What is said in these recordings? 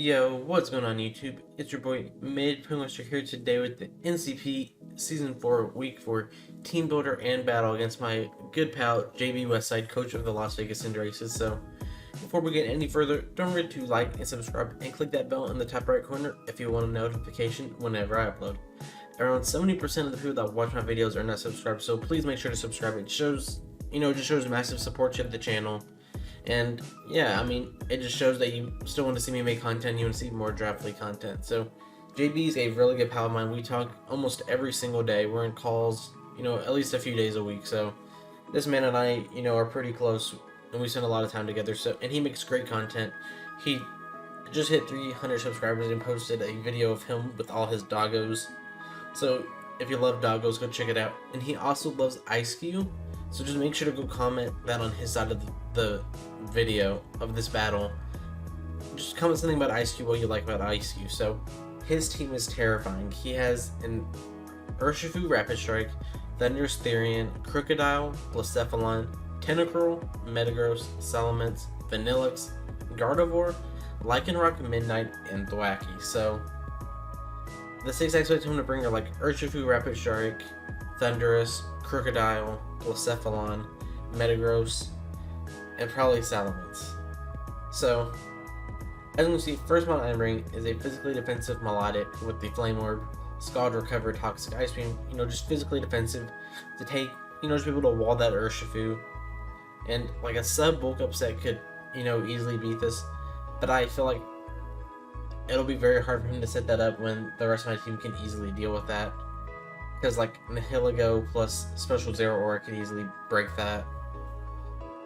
Yo, what's going on YouTube? It's your boy MidPokeMaster here today with the NCP Season 4 Week 4 Team Builder and Battle against my good pal JB Westside, coach of the Las Vegas Cinder Races. So, before we get any further, don't forget to like and subscribe and click that bell in the top right corner if you want a notification whenever I upload. Around 70% of the people that watch my videos are not subscribed, so please make sure to subscribe. It shows, just shows massive support to the channel. And yeah, I mean, it just shows that you still want to see me make content, you want to see more Draft League content. So, JB is a really good pal of mine. We talk almost every single day. We're in calls, at least a few days a week. So, this man and I, are pretty close, and we spend a lot of time together. So, and he makes great content. He just hit 300 subscribers and posted a video of him with all his doggos. So, if you love doggos, go check it out. And he also loves Ice Cube. So just make sure to go comment that on his side of the video of this battle. Just comment something about Ice Cube, what you like about Ice Cube. So his team is terrifying. He has an Urshifu Rapid Strike, Thunderous Therian, Crocodile, Blacephalon, Tentacruel, Metagross, Salamence, Vanillix, Gardevoir, Lycanroc, Midnight, and Thwackey. So the 6 expects him to bring are like Urshifu Rapid Strike, Thunderous, Crocodile, Blacephalon, Metagross, and probably Salamence. So, as you can see, first mon I'm bringing is a physically defensive Melodic with the Flame Orb, Scald Recover, Toxic Ice Beam, just physically defensive to take, just be able to wall that Urshifu. And like a sub bulk up set could, easily beat this, but I feel like it'll be very hard for him to set that up when the rest of my team can easily deal with that. Because like Nihilego plus Special Zero Aura could easily break that.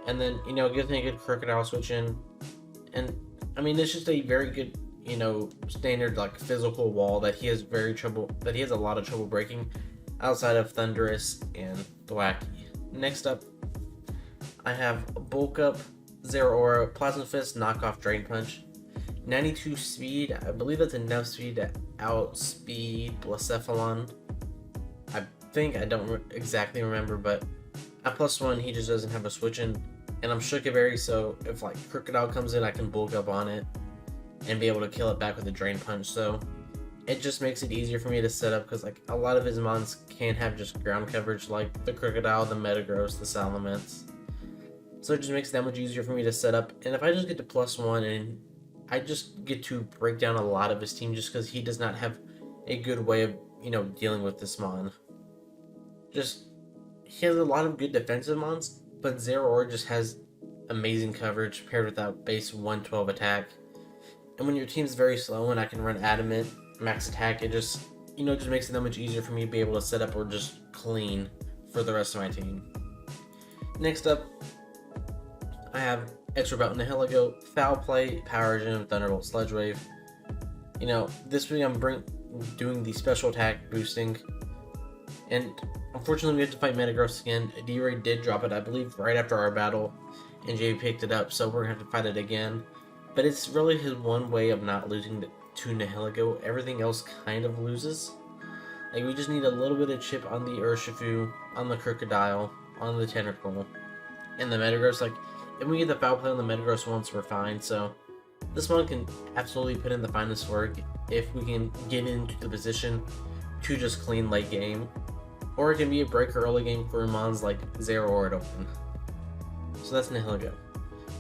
And then, gives me a good Crocodile switch in. And I mean, it's just a very good, standard like physical wall that he has a lot of trouble breaking outside of Thundurus and Thwackey. Next up, I have Bulk Up, Zero Aura, Plasma Fist, Knockoff Drain Punch. 92 speed, I believe that's enough speed to outspeed Blacephalon. I don't exactly remember, but at +1 he just doesn't have a switch in, and I'm Shookaberry, so if like Crocodile comes in, I can bulk up on it and be able to kill it back with a Drain Punch. So it just makes it easier for me to set up because like a lot of his mons can't have just ground coverage like the Crocodile, the Metagross, the Salamence. So it just makes it that much easier for me to set up. And if I just get to +1 and I just get to break down a lot of his team just because he does not have a good way of dealing with this mon. He has a lot of good defensive mons, but Zero Aura just has amazing coverage paired with that base 112 attack. And when your team's very slow and I can run Adamant, max attack, it just makes it that much easier for me to be able to set up or just clean for the rest of my team. Next up, I have Extra Belt Nihilego, Foul Play, Power Gem, Thunderbolt, Sludge Wave. This week I'm doing the special attack boosting, and unfortunately we have to fight Metagross again. D-Ray did drop it, I believe, right after our battle, and Jay picked it up, so we're gonna have to fight it again. But it's really his one way of not losing to Nihilego. Everything else kind of loses. Like, we just need a little bit of chip on the Urshifu, on the Crocodile, on the Tentacruel, and the Metagross. Like, if we get the Foul Play on the Metagross once, we're fine. So this one can absolutely put in the finest work if we can get into the position to just clean late game. Or it can be a breaker early game for mons like Zero Aura to win. So that's Nihilego.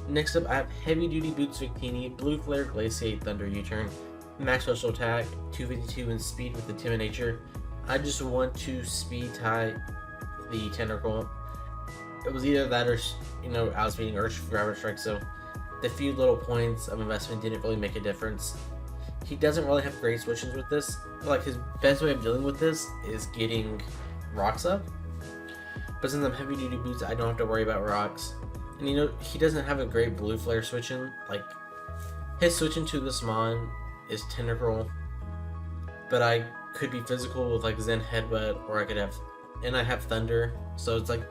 Next up, I have Heavy Duty Boots Victini, Blue Flare, Glaciate, Thunder U-Turn, Max Special Attack, 252 in speed with the Timid Nature. I just want to speed tie the Tentacruel. It was either that or, outspeeding Urshifu Rapid Strike, so the few little points of investment didn't really make a difference. He doesn't really have great switches with this. Like, his best way of dealing with this is getting rocks up. But since I'm Heavy Duty Boots, I don't have to worry about rocks. And he doesn't have a great Blue Flare switching. Like, his switching to this mon is Tentacruel. But I could be physical with like Zen Headbutt, or I have Thunder. So it's like,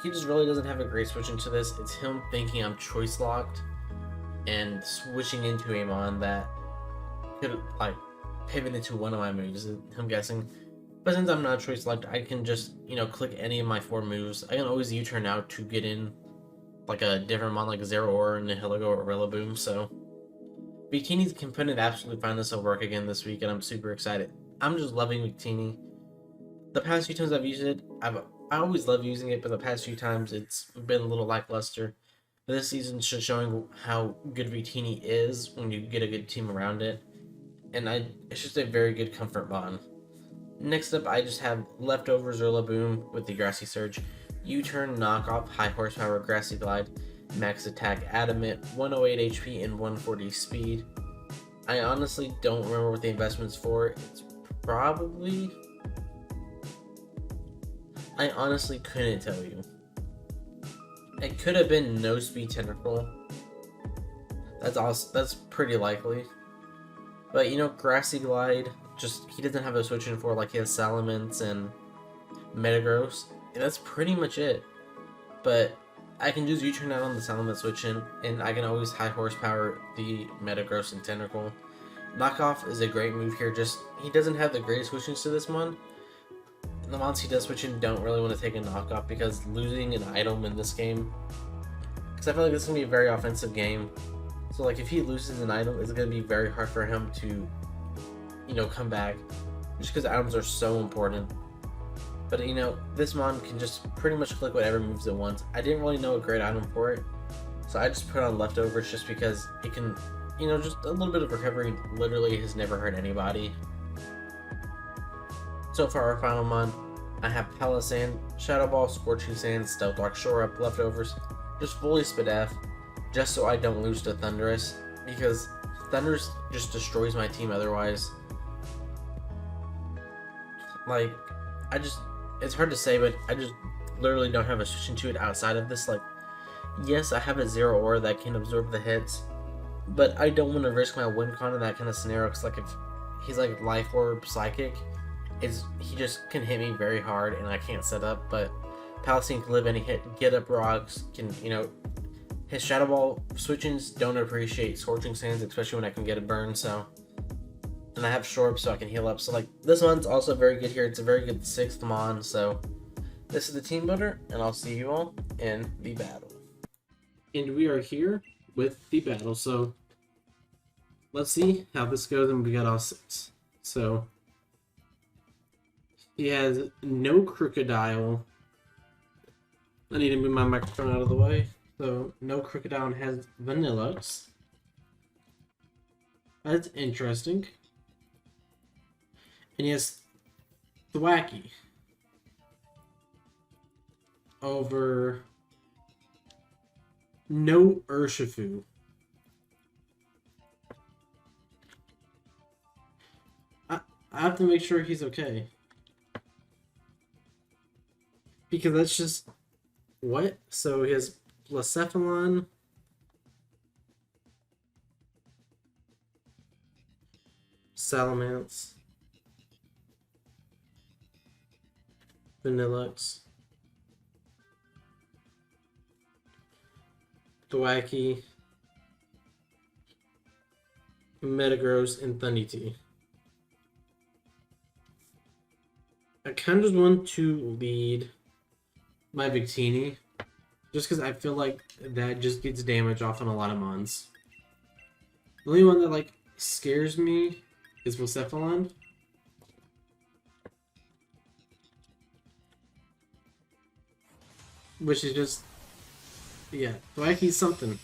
he just really doesn't have a great switch into this. It's him thinking I'm choice locked and switching into a mon that could like pivot into one of my moves, I'm guessing. But since I'm not choice locked, I can just, click any of my 4 moves. I can always U-turn out to get in like a different mon like Zero Aura, Nihilego, or Rillaboom. So Victini can put an absolute fineness of work again this week, and I'm super excited. I'm just loving Victini. The past few times I've used it, I always love using it, but the past few times it's been a little lackluster. But this season's just showing how good Victini is when you get a good team around it, and it's just a very good comfort bond. Next up, I just have Leftovers or Laboom with the Grassy Surge, U-Turn, Knockoff, High Horsepower, Grassy Glide, Max Attack, Adamant, 108 HP, and 140 Speed. I honestly don't remember what the investment's for. It's probably... I honestly couldn't tell you. It could have been no speed tentacle. That's pretty likely. But you know, Grassy Glide, just he doesn't have a switch in for, like he has Salamence and Metagross. And that's pretty much it. But I can just U-turn out on the Salamence switch in, and I can always high horsepower the Metagross and Tentacle. Knockoff is a great move here, just he doesn't have the greatest switch-ins to this mon. The mons he does switch in don't really want to take a knockoff because losing an item in this game, because I feel like this is going to be a very offensive game. So like if he loses an item, it's going to be very hard for him to, you know, come back, just because items are so important. But you know, this mon can just pretty much click whatever moves it wants. I didn't really know a great item for it, so I just put on Leftovers just because it can, you know, just a little bit of recovery literally has never hurt anybody. So for our final mon, I have Palisand, Shadow Ball, Scorching Sand, Stealth Rock, Shore Up, Leftovers, just fully Spadef, just so I don't lose to Thundurus, because Thundurus just destroys my team otherwise. Like, it's hard to say, but I just literally don't have a switch into it outside of this. Like, yes, I have a Zero Aura that can absorb the hits, but I don't want to risk my win con in that kind of scenario, because like if he's like Life Orb Psychic, he just can hit me very hard and I can't set up. But Palisand can live any hit, get up rocks, can, you know, his Shadow Ball switch-ins don't appreciate Scorching Sands, especially when I can get a burn, so. And I have Shore Up so I can heal up, so like this one's also very good here. It's a very good 6th mon, so this is the team builder, and I'll see you all in the battle. And we are here with the battle, so let's see how this goes, and we got all 6. So he has no Crocodile. I need to move my microphone out of the way. So no Crocodile, and has Vanillux. That's interesting. And he has Thwacky over no Urshifu. I have to make sure he's okay. Because that's just... What? So he has Blacephalon, Salamence, Vanillux, Thwacky, Metagross, and Thundity. I kind of just want to lead my Victini, just because I feel like that just gets damage off on a lot of mons. The only one that like scares me is Blacephalon. Which is just, yeah, Thwacky's something.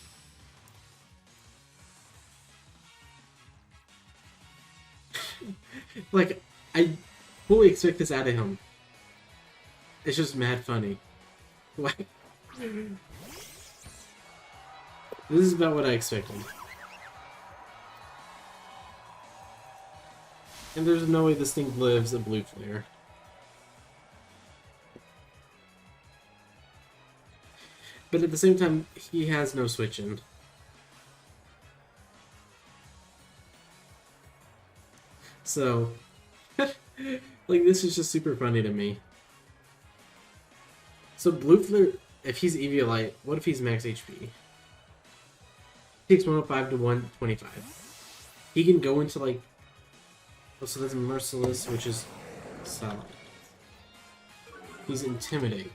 Like, I fully expect this out of him. It's just mad funny. Like, this is about what I expected. And there's no way this thing lives a blue flare. But at the same time, he has no switch-in. So, like, this is just super funny to me. So blue flare, if he's Eviolite, what if he's max HP? Takes 105 to 125. He can go into like... Oh, so that's Merciless, which is solid. He's Intimidate.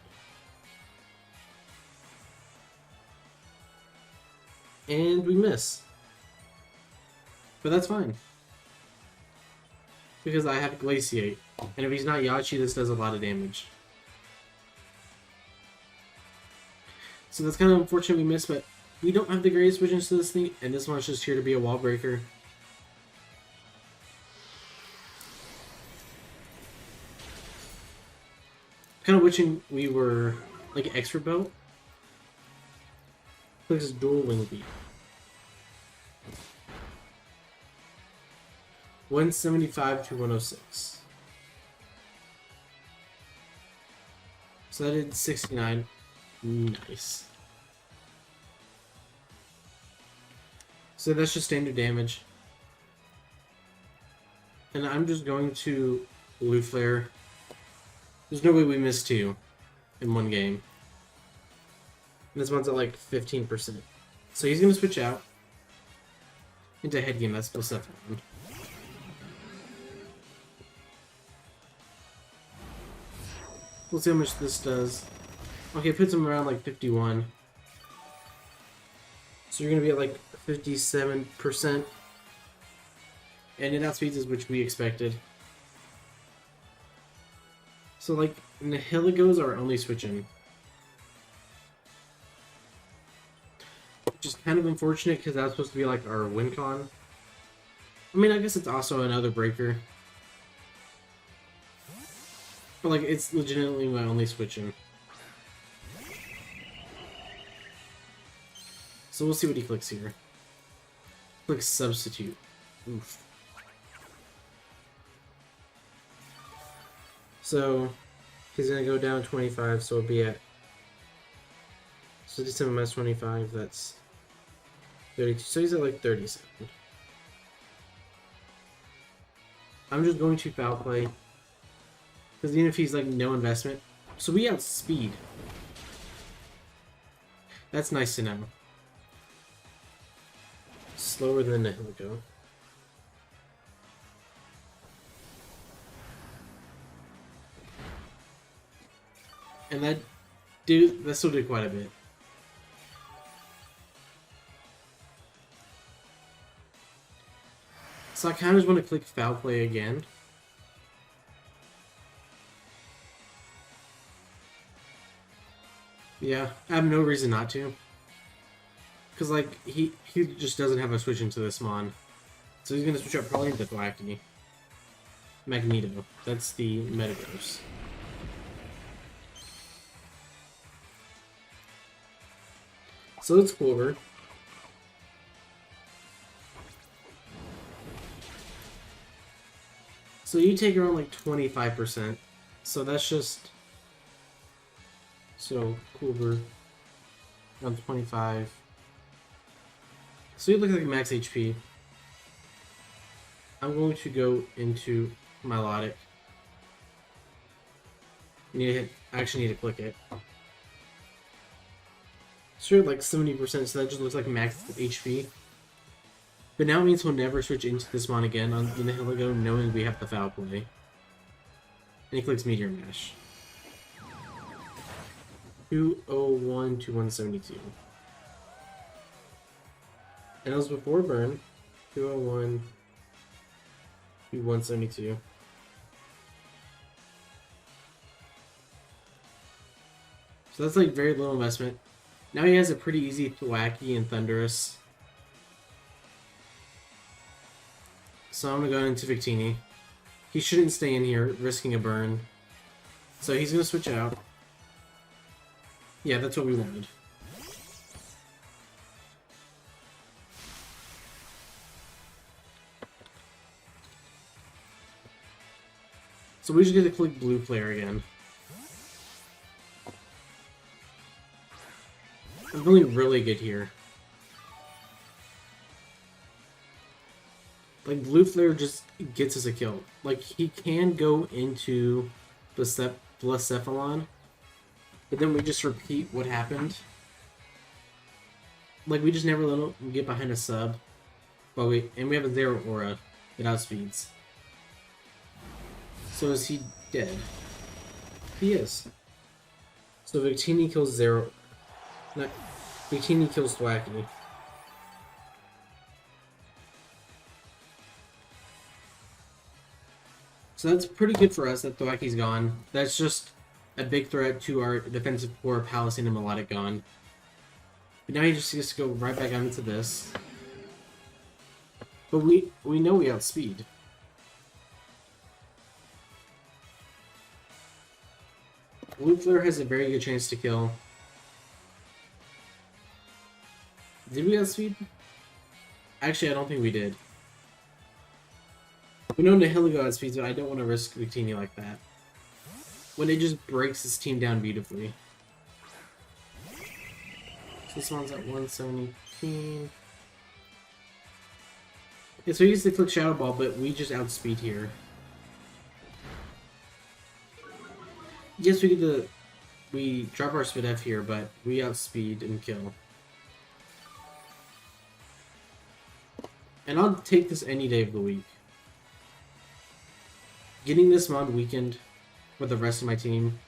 And we miss. But that's fine. Because I have Glaciate. And if he's not Yachi, this does a lot of damage. So that's kind of unfortunate we missed, but we don't have the greatest visions to this thing, and this one's just here to be a wall breaker. Kind of wishing we were like extra belt. Like this dual wing beat. 175 to 106. So that did 69. Nice. So that's just standard damage. And I'm just going to Blue Flare. There's no way we missed 2 in one game. And this one's at like 15%. So he's going to switch out into head game. That's +7. We'll see how much this does. Okay, it puts him around like 51. So you're going to be at like 57%. And it outspeeds us, which we expected. So like, Nihilagos are only switching. Which is kind of unfortunate because that's supposed to be like our win con. I mean, I guess it's also another breaker. But like, it's legitimately my only switching. So we'll see what he clicks here. Click substitute. Oof. So he's gonna go down 25, so it'll be at 67 minus 25, that's 32. So he's at like 37. I'm just going to foul play. Because even if he's like no investment. So we outspeed. That's nice to know. Slower than the Nihilego. And that still did quite a bit. So I kind of just want to click foul play again. Yeah, I have no reason not to. Because, like, he just doesn't have a switch into this Mon. So he's going to switch up probably into Thwackey. Magneto. That's the Metagross. So let's Clover. So you take around like 25%. So that's just... So, Clover. Around 25. So you look like max HP. I'm going to go into Milotic. I actually need to click it. So you're at like 70%, so that just looks like max HP. But now it means we'll never switch into this Mon again on the Nihilego, knowing we have the foul play. And he clicks Meteor Mash. 201 to 172. And that was before burn. 201 to 172. So that's like very little investment. Now he has a pretty easy Thwackey and Thundurus. So I'm going to go into Victini. He shouldn't stay in here, risking a burn. So he's going to switch out. Yeah, that's what we wanted. So we just get to click blue player again. I'm feeling really good here. Like, blue flare just gets us a kill. Like, he can go into Blacephalon, but then we just repeat what happened. Like, we just never let him get behind a sub. But and we have a Zero Aura that outspeeds. So is he dead? He is. So Victini kills Zero. No, Victini kills Thwackey. So that's pretty good for us that Thwacky's gone. That's just a big threat to our defensive core, Palestine and Melodic gone. But now he just gets to go right back out into this. But we know we outspeed. Blue Flare has a very good chance to kill. Did we outspeed? Actually, I don't think we did. We know Nihilego outspeeds, but I don't want to risk Victini like that. When it just breaks his team down beautifully. So this one's at 117. Yeah, so he gets to click Shadow Ball, but we just outspeed here. Yes, we drop our speed F here, but we outspeed and kill. And I'll take this any day of the week. Getting this mod weakened with the rest of my team.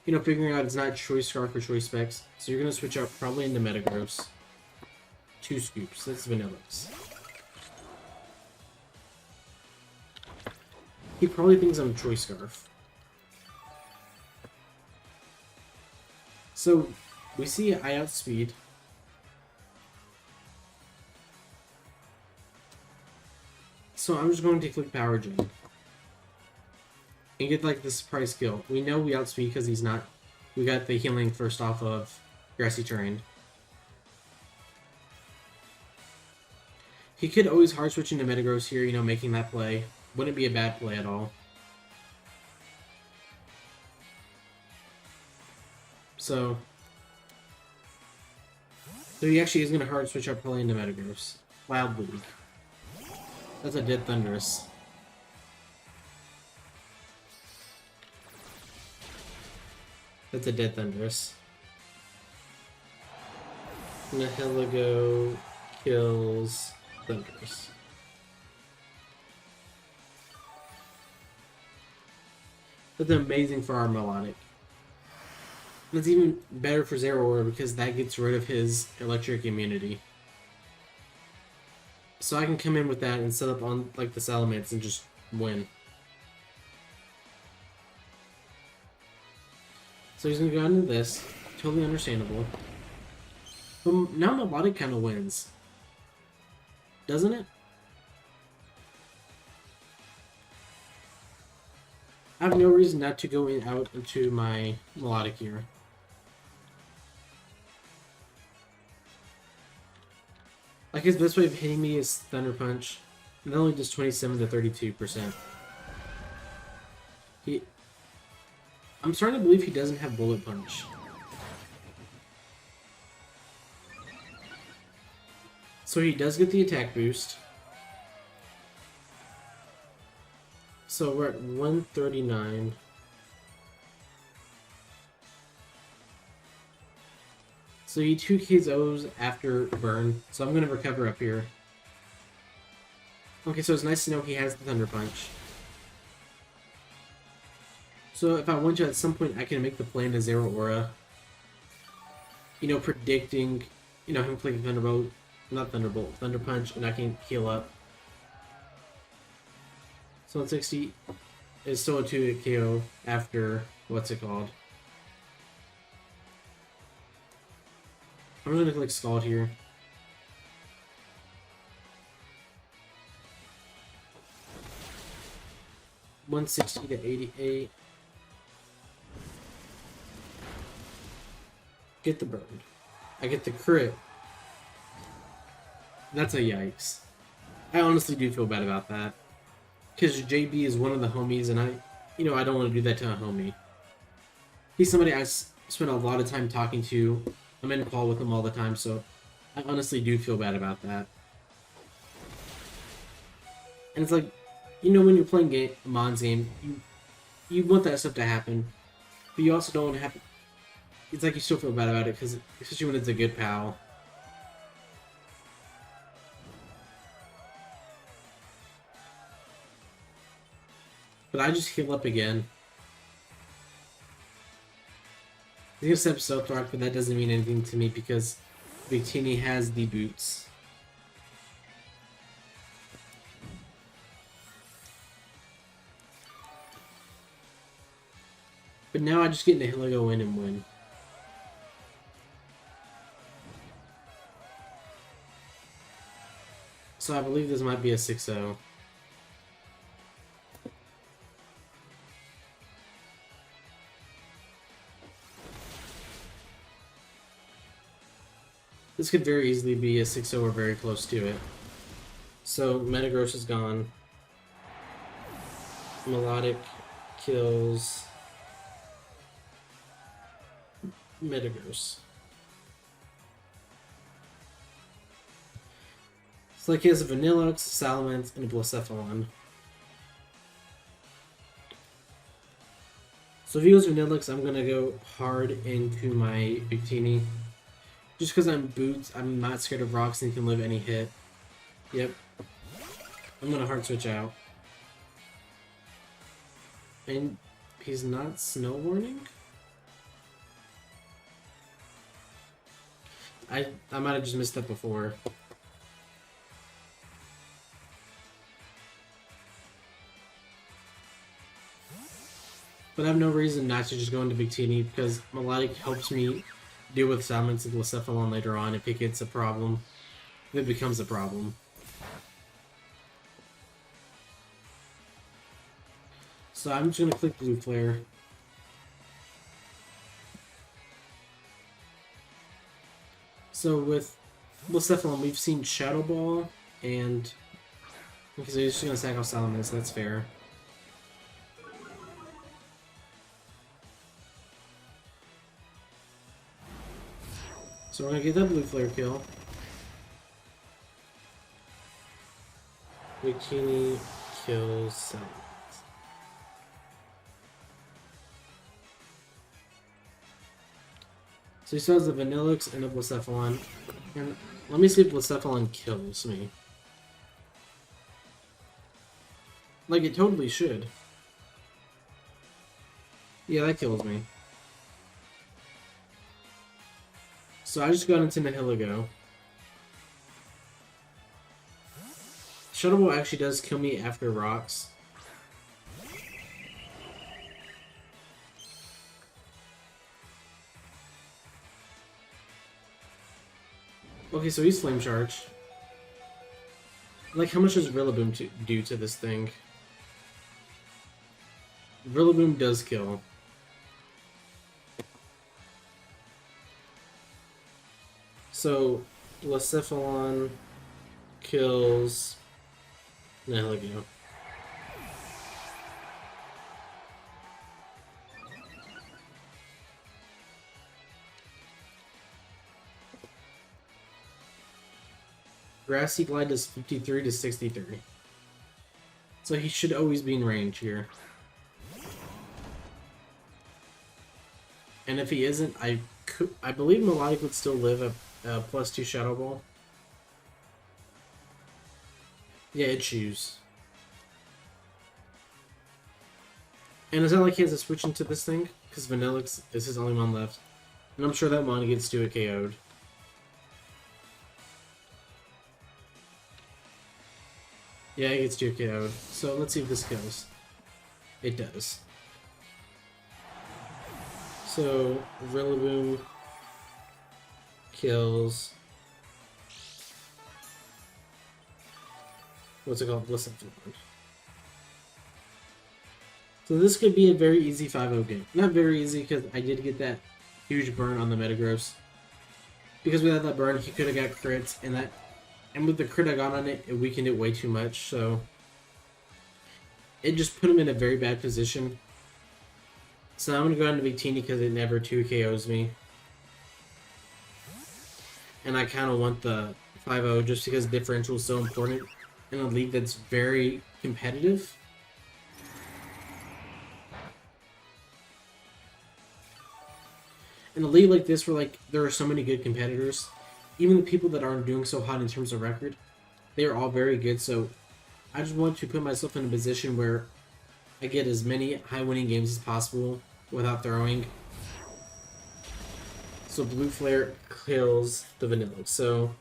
You know, figuring out it's not Choice Scarf or Choice Specs, so you're going to switch out probably into Metagross. 2 scoops, that's Vanilluxe. He probably thinks I'm Choice Scarf. So, we see I outspeed. So I'm just going to click Power Gen. And get like the surprise kill. We know we outspeed because he's not... We got the healing first off of Grassy Terrain. He could always hard switch into Metagross here, you know, making that play. Wouldn't be a bad play at all. So he actually is going to hard switch up probably into Metagross. Wild League. That's a dead Thundurus. That's a dead Thundurus. Nihilego kills Thundurus. That's amazing for our Melodic. That's even better for Zeraora because that gets rid of his electric immunity. So I can come in with that and set up on like the Salamence and just win. So he's gonna go into this. Totally understandable. But now Melodic kind of wins. Doesn't it? I have no reason not to go out into my Melodic here. Like his best way of hitting me is Thunder Punch. And that only does 27 to 32%. I'm starting to believe he doesn't have Bullet Punch. So he does get the attack boost. So we're at 139. So he 2 KOs after burn, so I'm going to recover up here. Okay, so it's nice to know he has the Thunder Punch. So if I want to, at some point, I can make the play into Zeraora. You know, predicting, you know, him clicking Thunderbolt, not Thunderbolt, Thunder Punch, and I can heal up. So 160 is still a 2 KO after, what's it called? I'm just gonna click Scald here. $160 to 88. Get the burn. I get the crit. That's a yikes. I honestly do feel bad about that. Because JB is one of the homies, and I don't want to do that to a homie. He's somebody I spent a lot of time talking to. I'm in a call with him all the time, so I honestly do feel bad about that. And it's like, you know, when you're playing a Mon's game, you want that stuff to happen, but you also don't want to have. It's like you still feel bad about it, because especially when it's a good pal. But I just heal up again. He's gonna step Stealth Rock, but that doesn't mean anything to me because Victini has the boots. But now I just get into Hiligo in and win. So I believe this might be a 6-0. This could very easily be a 6-0 or very close to it. So Metagross is gone. Melodic kills Metagross. It's like he has a Vanilluxe, Salamence, and a Blacephalon. So if he goes Vanilluxe, I'm gonna go hard into my Victini. Just because I'm Boots, I'm not scared of rocks and can live any hit. Yep. I'm gonna hard switch out. And he's not Snow Warning? I might have just missed that before. But I have no reason not to just go into Victini because Melodic helps me deal with Salamence and Blacephalon later on if it gets a problem. If it becomes a problem. So I'm just going to click Blue Flare. So with Blacephalon, we've seen Shadow Ball and... Okay, so he's just going to sack off Salamence, that's fair. So we're gonna get that Blue Flare kill. Victini kills Salamence. So he still has the Vanilluxe and the Blacephalon. And let me see if Blacephalon kills me. Like it totally should. Yeah, that kills me. So I just got into Nihilego. Shadow Ball actually does kill me after rocks. Okay, so he's Flame Charge. Like, how much does Rillaboom do to this thing? Rillaboom does kill. So, Blacephalon kills Nihilego. Grassy Glide does 53 to 63. So he should always be in range here. And if he isn't, I believe Melodic would still live a +2 Shadow Ball. Yeah, it chews. And it's not like he has to switch into this thing, because Vanilluxe is his only one left. And I'm sure that mon gets to a KO'd. Yeah, it gets to a KO'd. So let's see if this kills. It does. So, Rillaboom kills... What's it called? Blacephalon. So this could be a very easy 5-0 game. Not very easy, because I did get that huge burn on the Metagross. Because without that burn, he could have got crits, and with the crit I got on it, it weakened it way too much, so... It just put him in a very bad position. So I'm going to go into Victini because it never 2KOs me. And I kind of want the 5-0 just because differential is so important in a league that's very competitive. In a league like this where like there are so many good competitors, even the people that aren't doing so hot in terms of record, they are all very good, so I just want to put myself in a position where I get as many high winning games as possible without throwing. So Blue Flare kills the Vanilluxe. So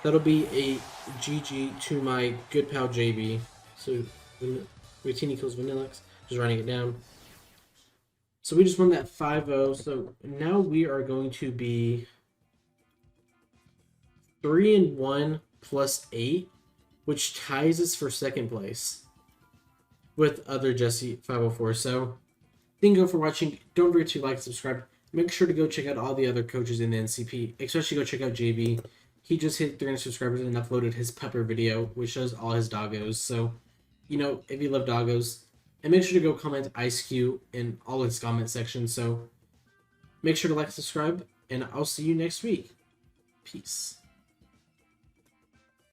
that'll be a GG to my good pal JB. So Victini kills Vanilluxe, just writing it down. So we just won that 5-0. So now we are going to be 3-1 plus 8, which ties us for second place with other Jesse 504. So thank you for watching. Don't forget to like, subscribe. Make sure to go check out all the other coaches in the NCP. Especially go check out JB. He just hit 300 subscribers and uploaded his pupper video, which shows all his doggos. So, if you love doggos, and make sure to go comment IceQ in all his comment sections. So, make sure to like, subscribe, and I'll see you next week. Peace.